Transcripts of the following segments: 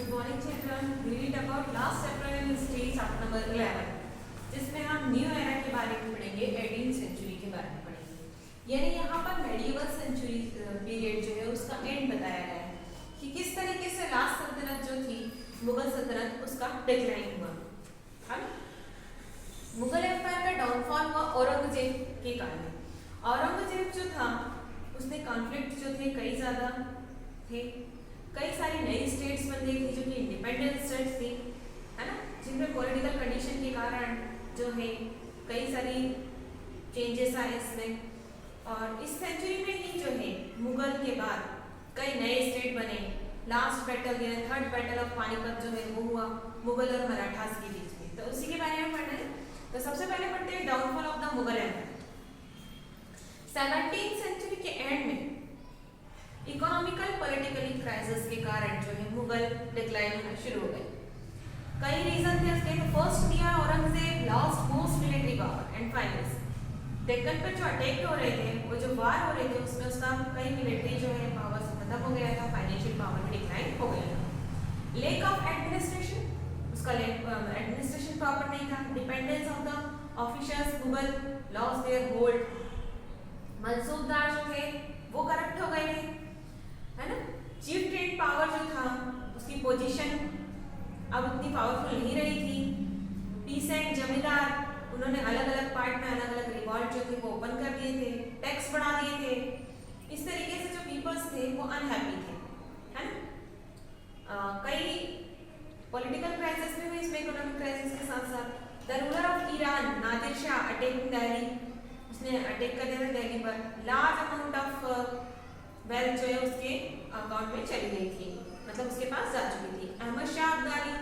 Good morning children. We read about last chapter in history chapter number 11, जिसमें हम new era के बारे में पढ़ेंगे, 18th सेंचुरी के बारे में पढ़ेंगे। यानी यहाँ पर मेडिवल सेंचुरी पीरियड जो है उसका एंड बताया गया है कि किस तरीके से लास्ट सल्तनत जो थी मुगल सल्तनत उसका डिक्लाइन हुआ। है मुगल एम्पायर का डाउनफॉल हुआ औरंगजेब के कारण। औरंगजेब जो था उसने कॉन्फ्लिक्ट जो थे कई ज़्यादा थे, कई सारी नई स्टेट्स बन गई थी जो कि इंडिपेंडेंट स्टेट्स थी, है ना, जिनमें पॉलिटिकल कंडीशन के कारण जो है कई सारी चेंजेस आए इसमें। और इस सेंचुरी में ही जो है मुगल के बाद कई नए स्टेट बने। लास्ट बैटल या थर्ड बैटल ऑफ पानीपत जो है वो हुआ मुगल और मराठास के बीच में, तो उसी के बारे में पढ़ना है। तो सबसे पहले पढ़ते हैं downfall of the Mughal empire. 17th century के एंड में इकोनॉमिकल पॉलिटिकली क्राइसिस के कारण जो है मुगल डिक्लाइन होना शुरू हो गए। कई रीजन थे इसके। First year Aurangzeb lost most military power and finance. Deccan पर जो अटैक हो रहे थे, वो जो वार हो रहे थे, उसमें उसका कई मिलिट्री जो है पावर खत्म हो गया था, फाइनेंशियल पावर में डिक्लाइन हो गया था। लेक ऑफ एडमिनिस्ट्रेशन, उसका एडमिनिस्ट्रेशन प्रॉपर नहीं था। Dependence of the officers, Mughal lost their hold. Mansabdar जो थे वो करप्ट हो गए थे, है ना। चीफ ट्रेड पावर जो था उसकी पोजीशन अब उतनी पावरफुल नहीं रही थी। पीसेंट जमींदार उन्होंने अलग अलग पार्ट में अलग अलग रिवॉल्ट जो थे वो ओपन कर दिए थे, टैक्स बढ़ा दिए थे। इस तरीके से जो पीपल्स थे वो अनहैप्पी थे, है ना। कई पॉलिटिकल क्राइसिस भी हुई इसमें, इकोनॉमिक क्राइसिस के साथ साथ। The ruler of Iran Nadir Shah attack Delhi, उसने अटैक कर दिया था दिल्ली पर। लार्ज अमाउंट ऑफ वेल्थ जो है उसके अकाउंट में चली गई थी, मतलब उसके पास जा चुकी थी। अहमद शाह अब्दाली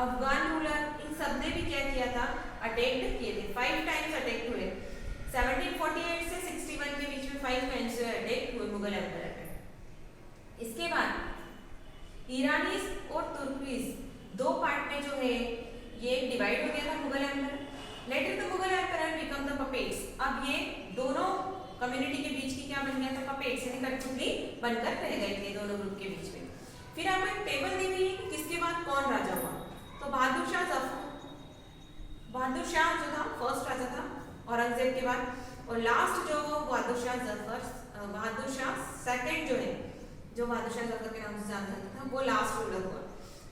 अफगान रूलर, इन सब ने भी क्या किया था, अटैक किए थे। 5 टाइम्स अटैक हुए। 1748 से 61 के बीच में 5 टाइम्स अटैक हुए मुगल एम्पायर पे। इसके बाद ईरानीज और तुर्कीज दो पार्ट में जो है ये डिवाइड हो गया था Mughal empire. Later the Mughal empire become the puppets. अब ये दोनों कम्युनिटी के बीच की क्या बन गया था, पपेट्स, यानी कठपुतली बनकर रह गए थे दोनों ग्रुप के बीच में। फिर आपको एक टेबल दी हुई है कि किसके बाद कौन राजा हुआ। तो बहादुर शाह जो था फर्स्ट राजा था औरंगजेब के बाद, और लास्ट जो बहादुर शाह सेकंड जो है, जो बहादुर शाह जफर के नाम से जाना जाता था, वो लास्ट रूलर हुआ,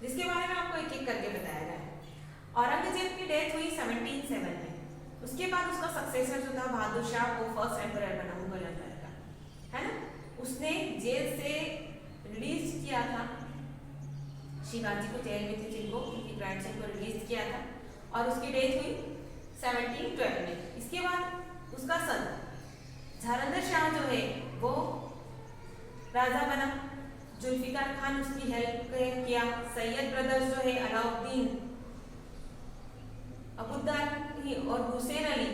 जिसके बारे में आपको एक एक करके बताया गया है। औरंगजेब की डेथ हुई 1707 में। उसके बाद उसका सक्सेसर जो था बहादुर शाह, वो फर्स्ट एम्परर बना मुगल एम्पायर का, है ना। उसने जेल से रिलीज किया था शिवाजी को, जेल में थे जिनको, उनकी ग्रैंडसन को रिलीज किया था, और उसकी डेथ हुई 1712 में। इसके बाद उसका सन झारंदर शाह जो है वो राजा बना। जुल्फिकार खान उसकी हेल्प किया। सैयद ब्रदर्स जो है अलाउद्दीन, अबुद्दाली और हुसैन अली,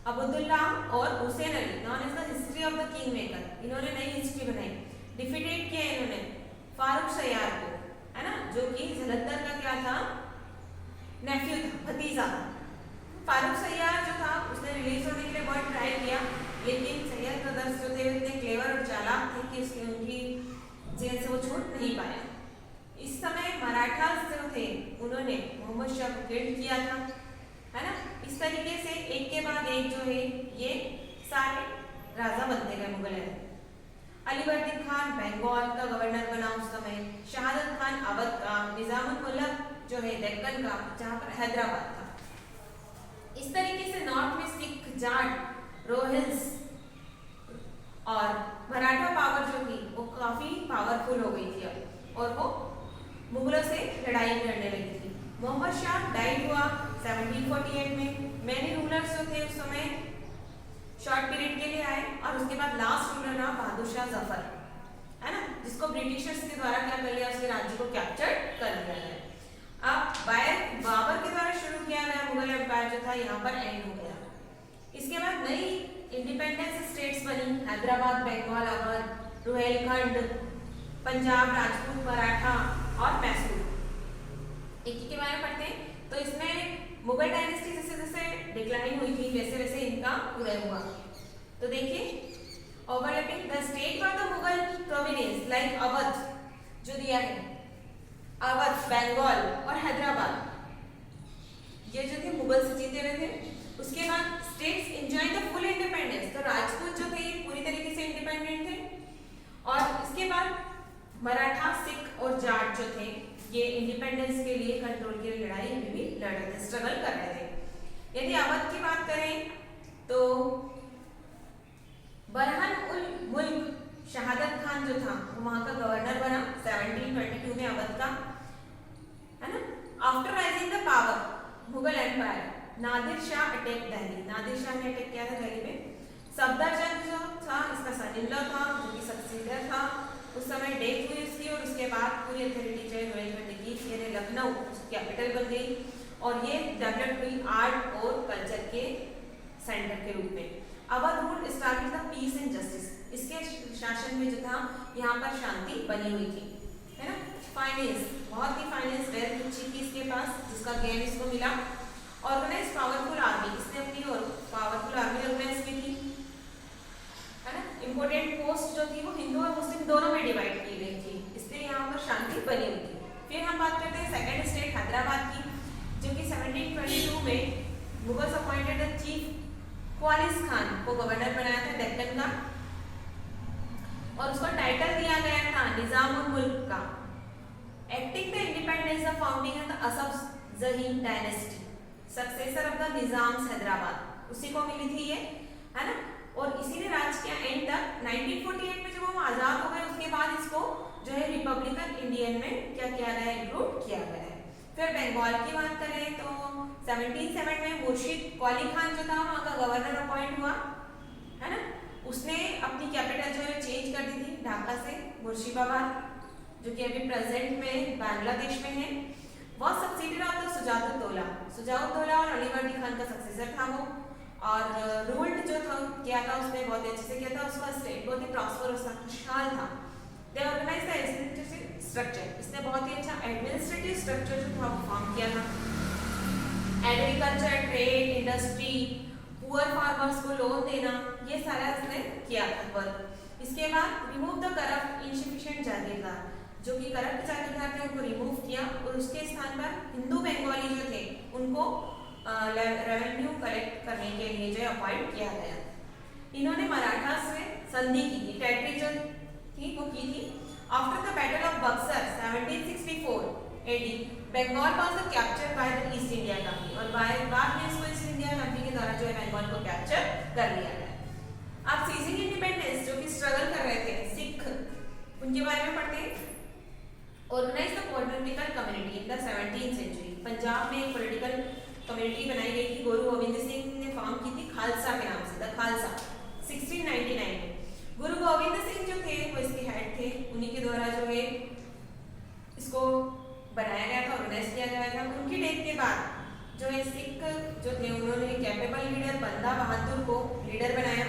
अब्दुल्लाह और Hussain Ali, known as the history of the king maker, इन्होंने नई हिस्ट्री बनाई। डिफीटेड किया इन्होंने फारूक सयार को, है ना, जो कि जलंधर का क्या था, नेफ्यू था, भतीजा था। फारूक सयार जो था उसने रिलीज होने के लिए बहुत ट्राई किया, लेकिन सैयद ब्रदर्स जो थे इतने क्लेवर और चालाक थे कि उसकी उनकी जेल से वो छूट नहीं पाया। इस समय मराठास जो थे उन्होंने मोहम्मद शाह को किल किया था, है ना। इस तरीके से एक के बाद एक जो है ये सारे राजा बनते गए मुगल में। अलीवर्दीन खान बंगाल का गवर्नर बना उस समय। शहादत खान अवध का। निजामुल मुल्क जो है डेक्कन का, जहाँ पर हैदराबाद था। इस तरीके से नॉर्थ में सिख, जाट, रोहिल्स और मराठा पावर जो थी वो काफी पावरफुल हो गई थी अब, और वो मुगलों से लड़ाई करने लगी थी। मोहम्मद शाह डाइड हुआ 1748 में। मैनी रूलर्स जो थे उस समय शॉर्ट पीरियड के लिए आए, और उसके बाद लास्ट रूलर रहा बहादुर शाह जफर, है ना, जिसको ब्रिटिशर्स के द्वारा क्या कर लिया, उसके राज्य को कैप्चर कर लिया गया। अब बाबर के द्वारा शुरू किया गया मुगल एम्पायर जो था यहाँ पर एंड हो गया। इसके बाद नई इंडिपेंडेंस स्टेट्स बनी, हैदराबाद, बंगाल, अवध, रुहेलखंड, पंजाब, राजपूत, मराठा और मैसूर। एक के बारे में पढ़ते हैं। तो इसमें मुगल डायनेस्टी जैसे जैसे डिक्लाइन हुई थी वैसे वैसे इनका उदय हुआ। तो देखिए overlapping the state for the Mughal Providence like Awadh जो दिया है, अवध, बंगाल और हैदराबाद ये जो थे मुगल से जीते हुए थे। उसके बाद states enjoy the full independence, तो राजपूत जो थे ये पूरी तरीके से इंडिपेंडेंट थे। और इसके बाद मराठा, सिख और जाट जो थे ये इंडिपेंडेंस के लिए, कंट्रोल की लड़ाई में भी लड़ रहे थे, स्ट्रगल कर रहे थे। यदि अवध की बात करें तो बरहन उल मुल्क शहादत खान जो था वो वहां का गवर्नर बना 1722 में अवध का, है ना। After rising the power Mughal empire, Nadir Shah attack Delhi, Nadir Shah ने अटैक किया था दिल्ली में। सफदरजंग जो था इसका सन-इन-लॉ था जो कि सक्सीडर था, उस समय डेथ हुई उसकी और उसके बाद पूरी अथॉरिटी जो है रोहिलखंड की, यानी लखनऊ कैपिटल बन गई और ये डेवलप हुई आर्ट और कल्चर के सेंटर के रूप में। Awadh rule establish the peace and justice, इसके शासन में जो था यहाँ पर शांति बनी हुई थी, है ना। फाइनेंस, बहुत ही फाइनेंस वेल्थ अच्छी थी इसके पास, जिसका गेन इसको मिला। ऑर्गेनाइज पावरफुल आर्मी, इसने अपनी और पावरफुल आर्मी ऑर्गेनाइज की थी, है ना। इंपोर्टेंट पोस्ट जो थी वो हिंदू और मुस्लिम दोनों में डिवाइड की गई थी, इसलिए यहाँ पर शांति बनी हुई थी। फिर हम बात करते हैं सेकंड स्टेट हैदराबाद की, जो कि 1722 में Mughals appointed the chief Khalid Khan को गवर्नर बनाया था डेक्कन का, और उसको टाइटल दिया गया था निजाम उल मुल्क का। Acting the independence the founding of the Asaf Jahi dynasty, successor of the Nizams Hyderabad, उसी को मिली थी ये, है ना। और इसी ने राज किया एंड तक। 1948 में जब हम आजाद हो गए उसके बाद इसको जो है रिपब्लिकन इंडियन में क्या किया गया, इंक्लूड किया गया है। फिर बंगाल की बात करें तो 1707 में मुर्शिद क्वाली खान जो था वहाँ का गवर्नर अपॉइंट हुआ, है ना। उसने अपनी कैपिटल जो है चेंज कर दी थी ढाका से मुर्शिदाबाद, जो कि अभी प्रेजेंट में बांग्लादेश में है। वह सक्सीडर ऑफ द सुजाउद्दौला, सुजाउद्दौला और अलीवर्दी खान का सक्सेसर था वो, और रूल्ड जो था किया था उसने बहुत अच्छे से किया था, उसका स्टेट बहुत ही प्रॉस्परस था, खुशहाल था। They organise the administrative structure, इसने बहुत ही अच्छा एडमिनिस्ट्रेटिव स्ट्रक्चर जो था वो फॉर्म किया था। Agriculture, trade, industry, poor farmers को लोन देना, ये सारा इसने किया था वर्क। इसके बाद रिमूव द करप्ट इनसफिशिएंट जागीरदार, जो कि करप्ट जागीरदार थे उनको रिमूव किया और उसके स्थान पर हिंदू बंगाली जो थे उनको रेवेन्यू कलेक्ट करने के लिए जो अपॉइंट किया गया। इन्होंने मराठा से संधि की थी, टेरिटरी जो थी वो की थी। After the battle of Buxar 1764 AD, Bengal was captured by the East India Company, और बाद में इसको ईस्ट इंडिया कंपनी के द्वारा जो है बंगाल को कैप्चर कर लिया गया। अब सीजिंग इंडिपेंडेंस जो कि स्ट्रगल कर रहे थे सिख, उनके बारे में पढ़ते हैं। Organise the political community in the 17th century, Punjab में एक पॉलिटिकल कम्युनिटी बनाई गई थी, गुरु गोविंद सिंह ने फॉर्म की थी खालसा के नाम से, द खालसा 1699 में। गुरु गोविंद सिंह जो थे वो इसके हेड थे, उन्हीं के द्वारा जो है इसको बनाया गया था, ऑर्गेनाइज किया गया था। उनकी डेथ के बाद जो है सिख जो थे उन्होंने कैपेबल लीडर बंदा बहादुर को लीडर बनाया।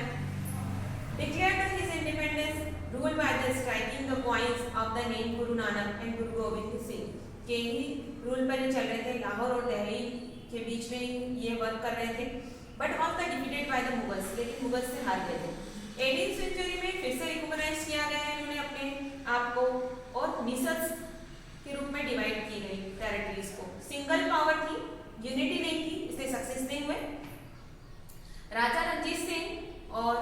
Declared his independence, rule by the striking the points of the name Guru Nanak and गुरु गोविंद सिंह के ही रूल पर चल रहे थे। लाहौर और दिल्ली के बीच में ये वर्क कर रहे थे, but all the defeated by the Mughals, लेकिन मुगल्स से हार गए थे। 18th सेंचुरी में फिर से रिकॉग्नाइज किया गया है इन्होंने अपने आप को, और मिसल्स के रूप में डिवाइड की गई टेरिटरीज को। सिंगल पावर थी, यूनिटी नहीं थी, इसलिए सक्सेस नहीं हुए। राजा रणजीत सिंह और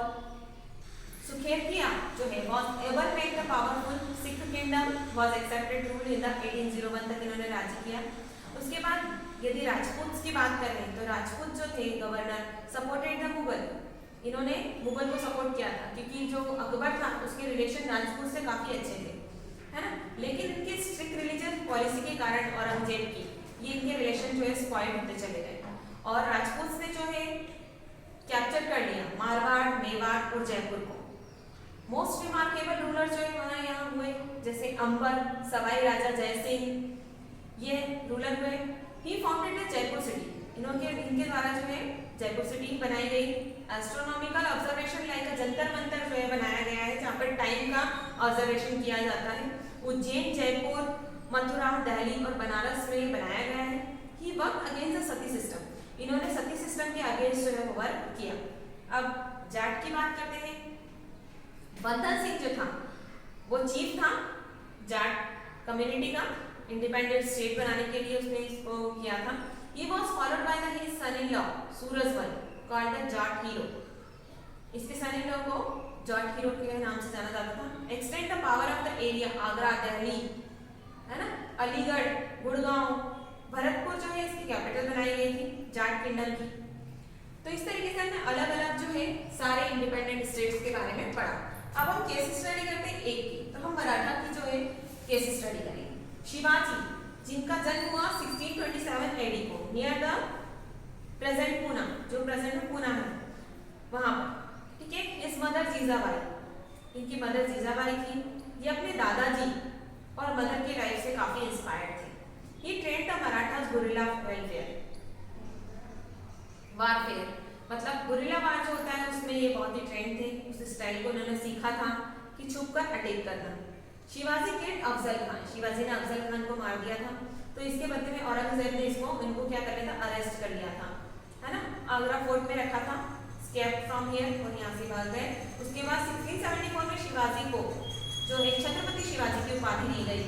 सुखेतिया जो है was able make the powerful Sikh kingdom was accepted rule in the 1801 तक इन्होंने राज्य किया। उसके बाद यदि राजपूत की बात करें तो राजपूत जो थे गवर्नर सपोर्टेड द मुगल, इन्होंने मुगल को सपोर्ट किया था क्योंकि जो अकबर था उसके रिलेशन राजपूत से काफी अच्छे थे, है ना। लेकिन इनके स्ट्रिक्ट रिलीजियस पॉलिसी के कारण औरंगजेब की ये इनके रिलेशन जो है स्पॉइल होते चले गए, और राजपूत ने जो है कैप्चर कर लिया मारवाड़, मेवाड़ और जयपुर को। मोस्ट रिमार्केबल रूलर जो है वहाँ यहाँ हुए, जैसे अंबर, सवाई राजा जय सिंह, ये रूलर हुए। ही फाउंडेड द जयपुर सिटी, इनके द्वारा जो है जयपुर सिटी बनाई गई। Astronomical observation like Jantar Mantar जो है बनाया गया है, जहाँ पर टाइम का ऑब्जर्वेशन किया जाता है। उज्जैन, जयपुर, मथुरा, दिल्ली और बनारस में बनाया गया है। He work against the sati system, इन्होंने सती सिस्टम के अगेंस्ट जो है वर्क किया। अब जाट की बात करते हैं। बंदन सिंह जो था वो चीफ था जाट कम्युनिटी का, इंडिपेंडेंट स्टेट बनाने के लिए उसने इसको किया था। He was followed by his son-in-law Surajmal called the Jat hero. इसके सन-इन-लॉ को जाट हीरो के नाम से जाना जाता था। Extend the power of the area, Agra, Delhi, है ना, अलीगढ़, गुड़गांव, भरतपुर जो है इसकी कैपिटल बनाई गई थी जाट किंगडम की। तो इस तरीके से हमने अलग अलग जो है सारे इंडिपेंडेंट स्टेट्स के बारे में पढ़ा। अब हम केस स्टडी करते हैं एक की, तो हम मराठा की जो है केस स्टडी करेंगे। शिवाजी जिनका जन्म हुआ 1627 एडी को नियर द प्रेजेंट पूना, जो प्रेजेंट पूना है वहां पर, ठीक है। इस मदर जीजाबाई, इनकी मदर जीजाबाई थी। ये अपने दादाजी और मदर की लाइफ से काफी इंस्पायर्ड थे। He trained the Marathas guerrilla warfare, मतलब गुरिल्ला वार जो होता है उसमें ये बहुत ही ट्रेंड थे। उस स्टाइल को उन्होंने सीखा था कि छुपकर अटैक करना। शिवाजी किल्ड अफजल खान, शिवाजी ने अफजल खान को मार दिया था। तो इसके बदले में औरंगजेब ने इनको क्या कर लिया था, अरेस्ट कर लिया था, है ना, आगरा फोर्ट में रखा था, स्केप फ्रॉम हियर, और यहाँ से भाग गए। उसके बाद 1674 में शिवाजी को जो है छत्रपति शिवाजी की उपाधि दी गई।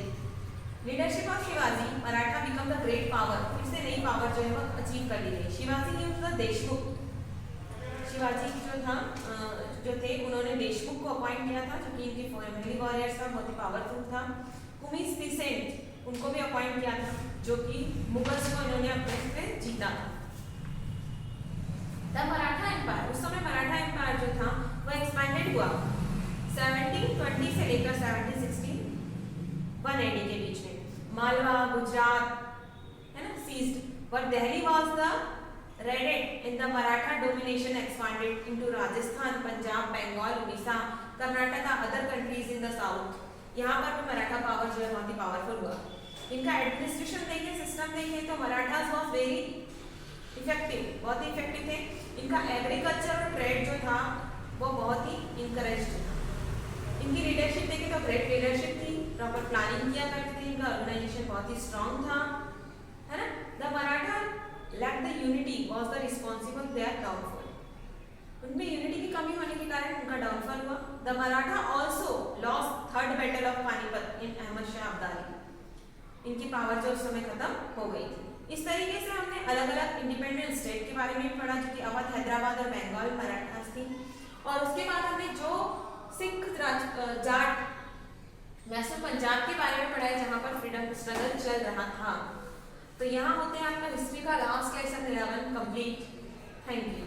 Leadership of Shivaji, Maratha become the great power, फिर से नई पावर जो है वो अचीव कर ली गई। शिवाजी ने देशमुख, शिवाजी जो थे उन्होंने देशमुख को अपॉइंट किया था, जो कि इनकी फैमिली वॉरियर्स का बहुत ही पावरफुल था। कुमीस पिसेंट उनको भी अपॉइंट किया था, जो कि मुगल्स को इन्होंने अपने पे जीता था। द मराठा एम्पायर, उस समय मराठा एम्पायर जो था वो एक्सपैंडेड हुआ 1720 से लेकर 1761 एडी के बीच में। मालवा, गुजरात, है ना, seized, but Delhi was the raided in the Maratha domination expanded into Rajasthan, Punjab, Bengal, Odisha, Karnataka, other countries in the south। यहाँ पर भी मराठा पावर जो है बहुत ही पावरफुल हुआ। इनका एडमिनिस्ट्रेशन देखें, सिस्टम देखें तो मराठास वाज वेरी इफेक्टिव, बहुत ही इफेक्टिव थे। इनका एग्रीकल्चर और ट्रेड जो था वो बहुत ही इंकरेज था। इनकी लीडरशिप देखें तो ग्रेट लीडरशिप थी, प्रॉपर प्लानिंग किया करते थे, इनका ऑर्गेनाइजेशन बहुत ही स्ट्रांग था, है ना। The Maratha lacked the unity was the responsible their downfall। उनमें यूनिटी की कमी होने के कारण उनका डाउनफॉल हुआ। The Maratha also lost third battle of Panipat in Ahmad Shah Abdali. इनकी पावर जो उस समय खत्म हो गई थी। इस तरीके से हमने अलग अलग इंडिपेंडेंट स्टेट के बारे में पढ़ा, जो कि अवध, हैदराबाद और बंगाल मराठास थी। और उसके बाद हमने जो सिख जाट मैसूर पंजाब के बारे में पढ़ा है, जहाँ पर फ्रीडम स्ट्रगल चल रहा था। तो यहाँ होते हैं आपका हिस्ट्री का last lesson 11 complete. Thank you.